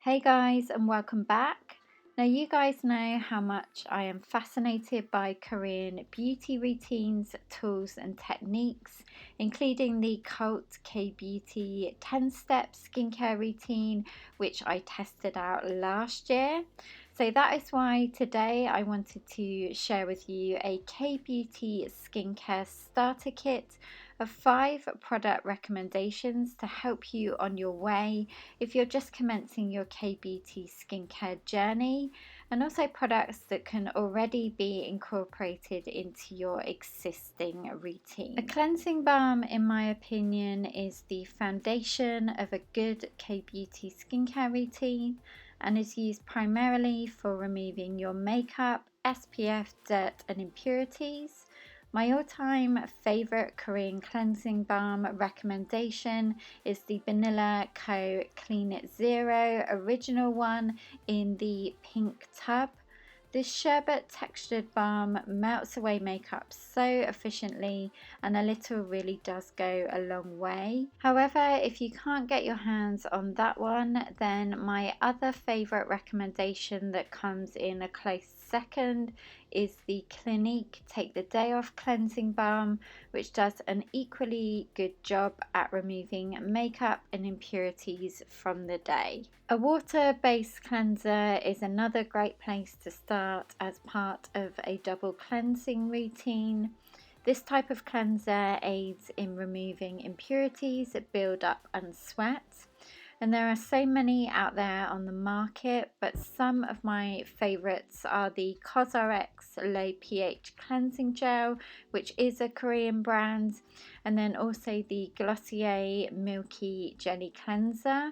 Hey guys, and welcome back. Now, you guys know how much I am fascinated by Korean beauty routines, tools, and techniques, including the cult K Beauty 10-step skincare routine, which I tested out last year. So, that is why today I wanted to share with you a K Beauty skincare starter kit of 5 product recommendations to help you on your way if you're just commencing your K-beauty skincare journey, and also products that can already be incorporated into your existing routine. A cleansing balm, in my opinion, is the foundation of a good K-beauty skincare routine and is used primarily for removing your makeup, SPF, dirt and impurities. My all-time favorite Korean cleansing balm recommendation is the Vanilla Co Clean It Zero original one in the pink tub. This sherbet textured balm melts away makeup so efficiently, and a little really does go a long way. However, if you can't get your hands on that one, then my other favorite recommendation that comes in a close second is the Clinique Take the Day Off Cleansing Balm, which does an equally good job at removing makeup and impurities from the day. A water-based cleanser is another great place to start as part of a double cleansing routine. This type of cleanser aids in removing impurities that build up and sweat. And there are so many out there on the market, but some of my favorites are the COSRX Low pH Cleansing Gel, which is a Korean brand, and then also the Glossier Milky Jelly Cleanser.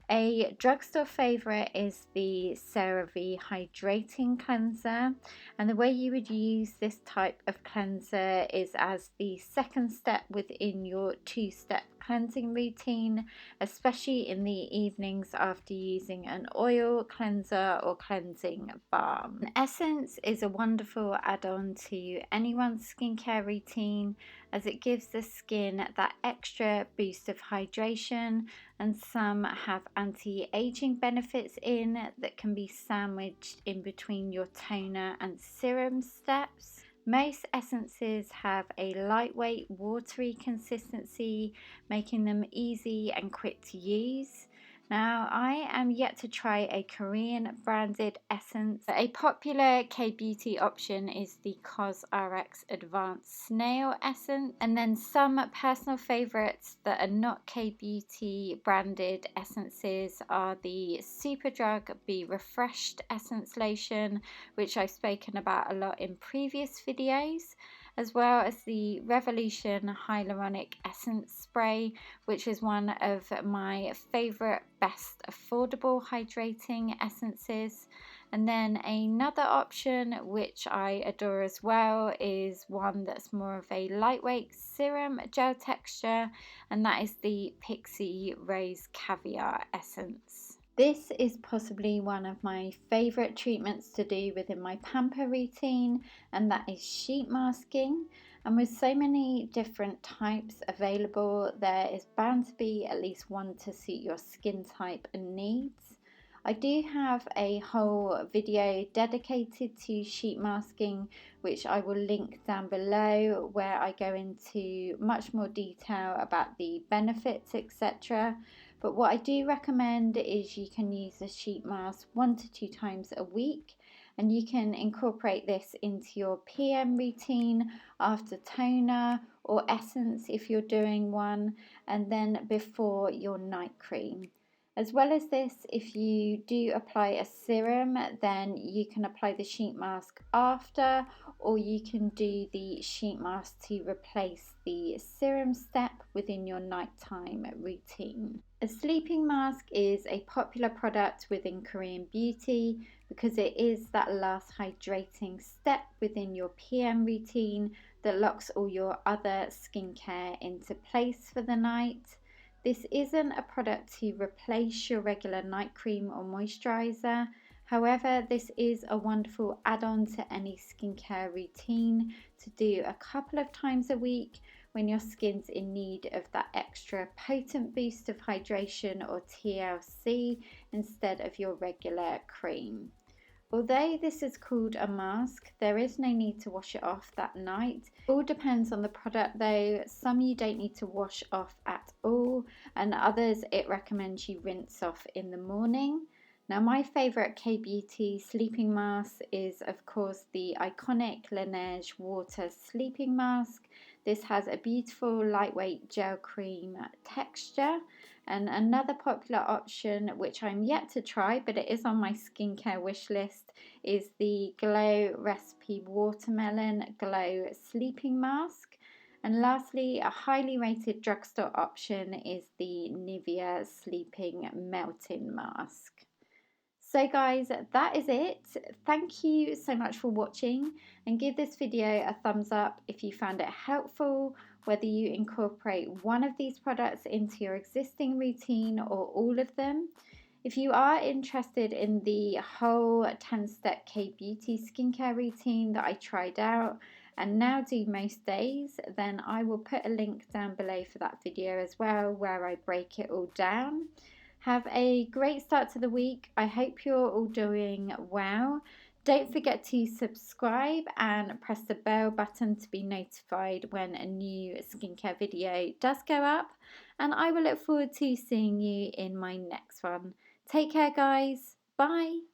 A drugstore favorite is the CeraVe Hydrating Cleanser, and the way you would use this type of cleanser is as the second step within your 2-step cleansing routine, especially in the evenings after using an oil cleanser or cleansing balm. Essence is a wonderful add-on to anyone's skincare routine, as it gives the skin that extra boost of hydration, and some have anti-aging benefits in that can be sandwiched in between your toner and serum steps. Most essences have a lightweight, watery consistency, making them easy and quick to use. Now, I am yet to try a Korean branded essence. A popular K-beauty option is the COSRX Advanced Snail Essence, and then some personal favorites that are not K-beauty branded essences are the Superdrug Be Refreshed Essence Lotion, which I've spoken about a lot in previous videos, as well as the Revolution Hyaluronic Essence Spray, which is one of my favorite, best affordable hydrating essences. And then another option which I adore as well is one that's more of a lightweight serum gel texture, and that is the Pixie Rose Caviar Essence. This is possibly one of my favorite treatments to do within my pamper routine, and that is sheet masking. And with so many different types available, there is bound to be at least one to suit your skin type and needs. I do have a whole video dedicated to sheet masking, which I will link down below, where I go into much more detail about the benefits, etc. But what I do recommend is you can use a sheet mask 1 to 2 times a week, and you can incorporate this into your PM routine after toner or essence if you're doing one, and then before your night cream. As well as this, if you do apply a serum, then you can apply the sheet mask after, or you can do the sheet mask to replace the serum step within your nighttime routine. A sleeping mask is a popular product within Korean beauty because it is that last hydrating step within your PM routine that locks all your other skincare into place for the night. This isn't a product to replace your regular night cream or moisturizer. However, this is a wonderful add-on to any skincare routine to do a couple of times a week, when your skin's in need of that extra potent boost of hydration or TLC instead of your regular cream. Although this is called a mask, there is no need to wash it off that night. It all depends on the product though. Some you don't need to wash off at all, and others it recommends you rinse off in the morning. Now my favourite K-Beauty sleeping mask is of course the iconic Laneige Water Sleeping Mask. This has a beautiful lightweight gel cream texture. And another popular option, which I'm yet to try, but it is on my skincare wish list, is the Glow Recipe Watermelon Glow Sleeping Mask. And lastly, a highly rated drugstore option is the Nivea Sleeping Melting Mask. So guys, that is it. Thank you so much for watching, and give this video a thumbs up if you found it helpful, whether you incorporate one of these products into your existing routine or all of them. If you are interested in the whole 10-step K-Beauty skincare routine that I tried out and now do most days, then I will put a link down below for that video as well, where I break it all down. Have a great start to the week. I hope you're all doing well. Don't forget to subscribe and press the bell button to be notified when a new skincare video does go up. And I will look forward to seeing you in my next one. Take care, guys. Bye.